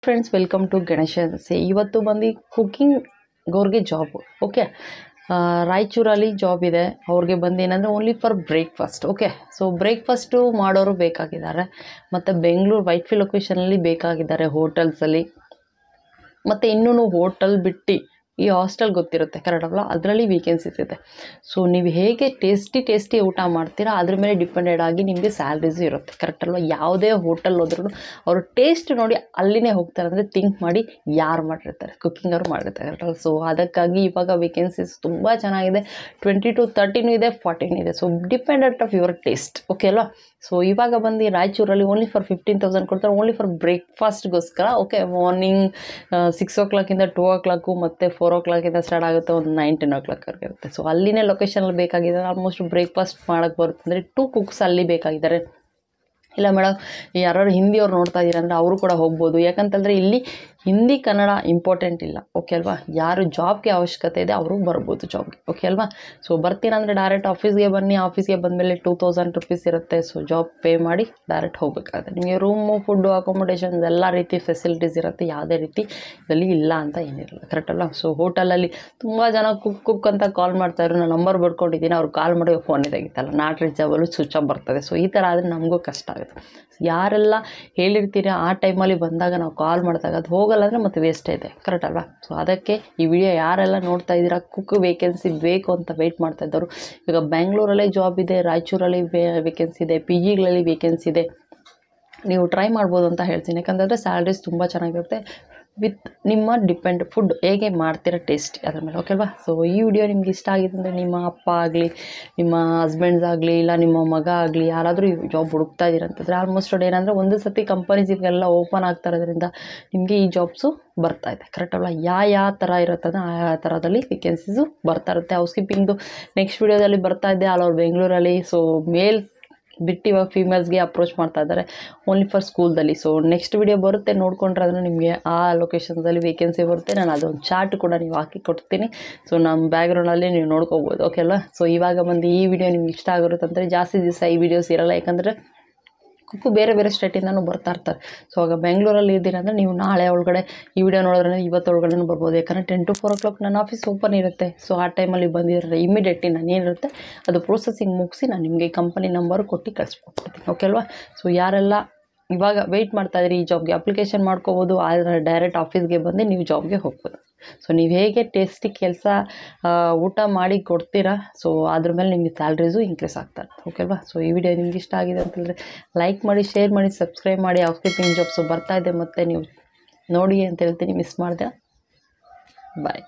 Friends, welcome to Ganesh agency. ಇವತ್ತು ಬಂದು cooking ಅವ್ರಿಗೆ ಜಾಬ್. ಓಕೆ, ರಾಯಚೂರಲ್ಲಿ ಜಾಬ್ ಇದೆ ಅವ್ರಿಗೆ ಬಂದು ಏನಂದರೆ only for breakfast. Okay, so breakfast ಮಾಡೋರು ಬೇಕಾಗಿದ್ದಾರೆ. ಮತ್ತು ಬೆಂಗಳೂರು ವೈಟ್ಫೀಲ್ಡ್ ಲೊಕೇಶನಲ್ಲಿ ಬೇಕಾಗಿದ್ದಾರೆ ಹೋಟೆಲ್ಸಲ್ಲಿ. ಮತ್ತು ಇನ್ನೂ ಹೋಟೆಲ್ ಬಿಟ್ಟು ಈ ಹಾಸ್ಟೆಲ್ ಗೊತ್ತಿರುತ್ತೆ ಕರೆಕ್ಟಲ್ಲ, ಅದರಲ್ಲಿ ವೇಕೆನ್ಸೀಸ್ ಇದೆ. ಸೊ ನೀವು ಹೇಗೆ ಟೇಸ್ಟಿ ಊಟ ಮಾಡ್ತೀರಾ ಅದ್ರ ಮೇಲೆ ಡಿಪೆಂಡೆಡ್ ಆಗಿ ನಿಮಗೆ ಸ್ಯಾಲ್ರೀಸು ಇರುತ್ತೆ ಕರೆಕ್ಟಲ್ವ. ಯಾವುದೇ ಹೋಟೆಲ್ ಹೋದ್ರೂ ಅವರು ಟೇಸ್ಟ್ ನೋಡಿ ಅಲ್ಲಿನೇ ಹೋಗ್ತಾರೆ. ಅಂದರೆ ಥಿಂಕ್ ಮಾಡಿ ಯಾರು ಮಾಡಿರ್ತಾರೆ, ಕುಕ್ಕಿಂಗ್ ಅವರು ಮಾಡಿರ್ತಾರೆ ಕರೆಕ್ಟಲ್ಲ. ಸೊ ಅದಕ್ಕಾಗಿ ಇವಾಗ ವೇಕೆನ್ಸೀಸ್ ತುಂಬ ಚೆನ್ನಾಗಿದೆ. 20 to 30 ಇದೆ, 40 ಇದೆ. So dependent of your taste. Okay ಅಲ್ವಾ. ಸೊ ಇವಾಗ ಬಂದು ರಾಯಚೂರಲ್ಲಿ ಓನ್ಲಿ ಫಾರ್ 15,000 ಕೊಡ್ತಾರೆ, ಓನ್ಲಿ ಫಾರ್ ಬ್ರೇಕ್ಫಾಸ್ಟ್ಗೋಸ್ಕರ. ಓಕೆ, ಮಾರ್ನಿಂಗ್ 6 o'clock 2 o'clock ಮತ್ತು 4 o'clock ಸ್ಟಾರ್ಟ್ ಆಗುತ್ತೆ, ಒಂದು 9-10 o'clock ಇರುತ್ತೆ. ಸೊ ಅಲ್ಲಿನೇ ಲೊಕೇಶನಲ್ಲಿ ಬೇಕಾಗಿದೆ. ಆಲ್ಮೋಸ್ಟ್ ಬ್ರೇಕ್ಫಾಸ್ಟ್ ಮಾಡೋಕ್ಕೆ ಬರುತ್ತೆ ಅಂದರೆ 2 cooks ಅಲ್ಲಿ ಬೇಕಾಗಿದ್ದಾರೆ. ಇಲ್ಲ ಮೇಡಮ್, ಯಾರು ಹಿಂದಿಯವ್ರು ನೋಡ್ತಾ ಇದ್ದೀರ ಅಂದರೆ ಅವರು ಕೂಡ ಹೋಗ್ಬೋದು. ಯಾಕಂತಂದರೆ ಇಲ್ಲಿ ಹಿಂದಿ ಕನ್ನಡ ಇಂಪಾರ್ಟೆಂಟ್ ಇಲ್ಲ. ಓಕೆ ಅಲ್ವಾ. ಯಾರು ಜಾಬ್ಗೆ ಅವಶ್ಯಕತೆ ಇದೆ ಅವರು ಬರ್ಬೋದು ಜಾಬ್ಗೆ. ಓಕೆ ಅಲ್ವಾ. ಸೊ ಬರ್ತೀನಂದರೆ ಡೈರೆಕ್ಟ್ ಆಫೀಸ್ಗೆ ಬನ್ನಿ. ಆಫೀಸ್ಗೆ ಬಂದಮೇಲೆ 2,000 rupees ಇರುತ್ತೆ. ಸೊ ಜಾಬ್ ಪೇ ಮಾಡಿ ಡೈರೆಕ್ಟ್ ಹೋಗಬೇಕಾಗುತ್ತೆ. ನಿಮಗೆ ರೂಮು, ಫುಡ್ಡು, ಅಕೊಮಡೇಷನ್ಸ್ ಎಲ್ಲ ರೀತಿ ಫೆಸಿಲಿಟೀಸ್ ಇರುತ್ತೆ. ಯಾವುದೇ ರೀತಿ ಇದರಲ್ಲಿ ಇಲ್ಲ ಅಂತ ಏನಿರಲ್ಲ ಕರೆಕ್ಟಲ್ಲ. ಸೊ ಹೋಟೆಲಲ್ಲಿ ತುಂಬ ಜನ ಕುಕ್ ಅಂತ ಕಾಲ್ ಮಾಡ್ತಾಯಿದ್ರು. ನಾನು ನಂಬರ್ ಬರ್ಕೊಂಡಿದ್ದೀನಿ, ಅವ್ರು ಕಾಲ್ ಮಾಡಿ ಫೋನ್ ತೆಗಿತಲ್ಲ, ನಾಟ್ ರೀಚಬಲು, ಸ್ವಿಚ್ ಆಫ್ ಬರ್ತದೆ. ಸೊ ಈ ಥರ ಆದರೆ ನಮಗೂ ಕಷ್ಟ ಆಗುತ್ತೆ. ಯಾರೆಲ್ಲ ಹೇಳಿರ್ತೀರಿ ಆ ಟೈಮಲ್ಲಿ ಬಂದಾಗ ನಾವು ಕಾಲ್ ಮಾಡಿದಾಗ ಅದು ಹೋಗಲ್ಲ ಅಂದರೆ ಮತ್ತೆ ವೇಸ್ಟೇ ಇದೆ ಕರೆಕ್ಟ್ ಅಲ್ವಾ. ಸೊ ಅದಕ್ಕೆ ಈ ವಿಡಿಯೋ ಯಾರೆಲ್ಲ ನೋಡ್ತಾ ಇದ್ದೀರಾ, ಕುಕ್ ವೇಕೆನ್ಸಿ ಬೇಕು ಅಂತ ವೆಯ್ಟ್ ಮಾಡ್ತಾ ಇದ್ದವರು, ಈಗ ಬೆಂಗಳೂರಲ್ಲೇ ಜಾಬ್ ಇದೆ, ರಾಯಚೂರಲ್ಲಿ ವೇಕೆನ್ಸಿ ಇದೆ, ಪಿ ಜಿಗಳಲ್ಲಿ ವೇಕೆನ್ಸಿ ಇದೆ, ನೀವು ಟ್ರೈ ಮಾಡ್ಬೋದು ಅಂತ ಹೇಳ್ತೀನಿ. ಯಾಕಂತಂದರೆ ಸ್ಯಾಲ್ರೀಸ್ ತುಂಬ ಚೆನ್ನಾಗಿರುತ್ತೆ. ವಿತ್ ನಿಮ್ಮ ಡಿಪೆಂಡ್ ಫುಡ್ ಹೇಗೆ ಮಾಡ್ತೀರಾ ಟೇಸ್ಟ್ ಅದ್ರ ಮೇಲೆ. ಓಕೆ ಅಲ್ವಾ. ಸೊ ಈ ವಿಡಿಯೋ ನಿಮ್ಗೆ ಇಷ್ಟ ಆಗಿದೆ ಅಂದರೆ ನಿಮ್ಮ ಅಪ್ಪ ಆಗಲಿ, ನಿಮ್ಮ ಹಸ್ಬೆಂಡ್ಸ್ ಆಗಲಿ, ಇಲ್ಲ ನಿಮ್ಮ ಮಗ ಆಗಲಿ, ಯಾರಾದರೂ ಈ ಜಾಬ್ ಹುಡುಕ್ತಾ ಇದ್ದೀರಂತಂದರೆ ಆಲ್ಮೋಸ್ಟ್ ಏನಂದರೆ ಒಂದು ಸತಿ ಕಂಪನೀಸ್ ಇವೆಲ್ಲ ಓಪನ್ ಆಗ್ತಾ ಇರೋದ್ರಿಂದ ನಿಮಗೆ ಈ ಜಾಬ್ಸು ಬರ್ತಾ ಇದೆ ಕರೆಕ್ಟ್ ಅಲ್ವಾ. ಯಾವ ಥರ ಇರುತ್ತಂದ್ರೆ ಆ ಥರದಲ್ಲಿ ವೇಕೆನ್ಸೀಸು ಬರ್ತಾ ಇರುತ್ತೆ. ಹೌಸ್ ಕೀಪಿಂಗ್ದು ನೆಕ್ಸ್ಟ್ ವಿಡಿಯೋದಲ್ಲಿ ಬರ್ತಾ ಇದೆ ಆಲ್ ಓವರ್ ಬೆಂಗಳೂರಲ್ಲಿ. ಸೊ ಮೇಲ್ ಬಿಟ್ಟು ಇವಾಗ ಫೀಮೇಲ್ಸ್ಗೆ ಅಪ್ರೋಚ್ ಮಾಡ್ತಾ ಇದ್ದಾರೆ ಓನ್ಲಿ ಫಾರ್ ಸ್ಕೂಲ್ದಲ್ಲಿ. ಸೊ ನೆಕ್ಸ್ಟ್ ವಿಡಿಯೋ ಬರುತ್ತೆ, ನೋಡ್ಕೊಂಡ್ರೆ ಅದನ್ನು ನಿಮಗೆ ಆ ಲೊಕೇಶನ್ಸಲ್ಲಿ ವೇಕೆನ್ಸಿ ಬರುತ್ತೆ. ನಾನು ಅದೊಂದು ಚಾರ್ಟ್ ಕೂಡ ನೀವು ಹಾಕಿ ಕೊಡ್ತೀನಿ. ಸೊ ನಮ್ಮ ಬ್ಯಾಕ್ಗ್ರೌಂಡಲ್ಲಿ ನೀವು ನೋಡ್ಕೋಬೋದು. ಓಕೆ ಅಲ್ವಾ. ಸೊ ಇವಾಗ ಬಂದು ಈ ವಿಡಿಯೋ ನಿಮ್ಗೆ ಇಷ್ಟ ಆಗಿರುತ್ತೆ ಅಂದರೆ ಜಾಸ್ತಿ ದಿವಸ ಈ ವಿಡಿಯೋಸ್ ಇರಲ್ಲ. ಯಾಕಂದರೆ ಕುಕ್ಕು ಬೇರೆ ಬೇರೆ ಸ್ಟೇಟಿಂದನೂ ಬರ್ತಾ ಇರ್ತಾರೆ. ಸೊ ಆಗ ಬೆಂಗಳೂರಲ್ಲಿ ಇದ್ದೀರ ಅಂದರೆ ನೀವು ನಾಳೆ ಒಳಗಡೆ ಈ ವಿಡಿಯೋ ನೋಡಿದ್ರೆ ಇವತ್ತೊಳಗಡೆ ಬರ್ಬೋದು. ಯಾಕಂದರೆ 10 to 4 o'clock ನನ್ನ ಆಫೀಸ್ ಓಪನ್ ಇರುತ್ತೆ. ಸೊ ಆ ಟೈಮಲ್ಲಿ ಬಂದಿರೋ ಇಮಿಡಿಯೇಟ್ಲಿ ನಾನು ಏನಿರುತ್ತೆ ಅದು ಪ್ರೊಸೆಸಿಂಗ್ ಮುಗಿಸಿ ನಾನು ನಿಮಗೆ ಕಂಪನಿ ನಂಬರ್ ಕೊಟ್ಟು ಕಳಿಸ್ಕೊಡ್ತೀನಿ. ಓಕೆ ಅಲ್ವಾ. ಸೊ ಯಾರೆಲ್ಲ ಇವಾಗ ವೆಯ್ಟ್ ಮಾಡ್ತಾ ಇದ್ದೀರಿ ಈ ಜಾಬ್ಗೆ ಅಪ್ಲಿಕೇಶನ್ ಮಾಡ್ಕೋಬೋದು. ಆದರೆ ಡೈರೆಕ್ಟ್ ಆಫೀಸ್ಗೆ ಬಂದು ನೀವು ಜಾಬ್ಗೆ ಹೋಗ್ಬೋದು. ಸೊ ನೀವು ಹೇಗೆ ಟೇಸ್ಟಿ ಕೆಲಸ ಊಟ ಮಾಡಿ ಕೊಡ್ತೀರಾ, ಸೊ ಅದ್ರ ಮೇಲೆ ನಿಮಗೆ ಸ್ಯಾಲ್ರೀಸು ಇನ್ಕ್ರೀಸ್ ಆಗ್ತಾರೆ. ಓಕೆ ಅಲ್ವಾ. ಸೊ ಈ ವಿಡಿಯೋ ನಿಮ್ಗೆ ಇಷ್ಟ ಆಗಿದೆ ಅಂತಂದರೆ ಲೈಕ್ ಮಾಡಿ, ಶೇರ್ ಮಾಡಿ, ಸಬ್ಸ್ಕ್ರೈಬ್ ಮಾಡಿ. ಹೌಸ್ ಕೀಪಿಂಗ್ ಜಾಬ್ಸು ಬರ್ತಾ ಇದೆ ಮತ್ತು ನೀವು ನೋಡಿ ಅಂತ ಹೇಳ್ತೀನಿ, ಮಿಸ್ ಮಾಡಿದೆ. ಬಾಯ್.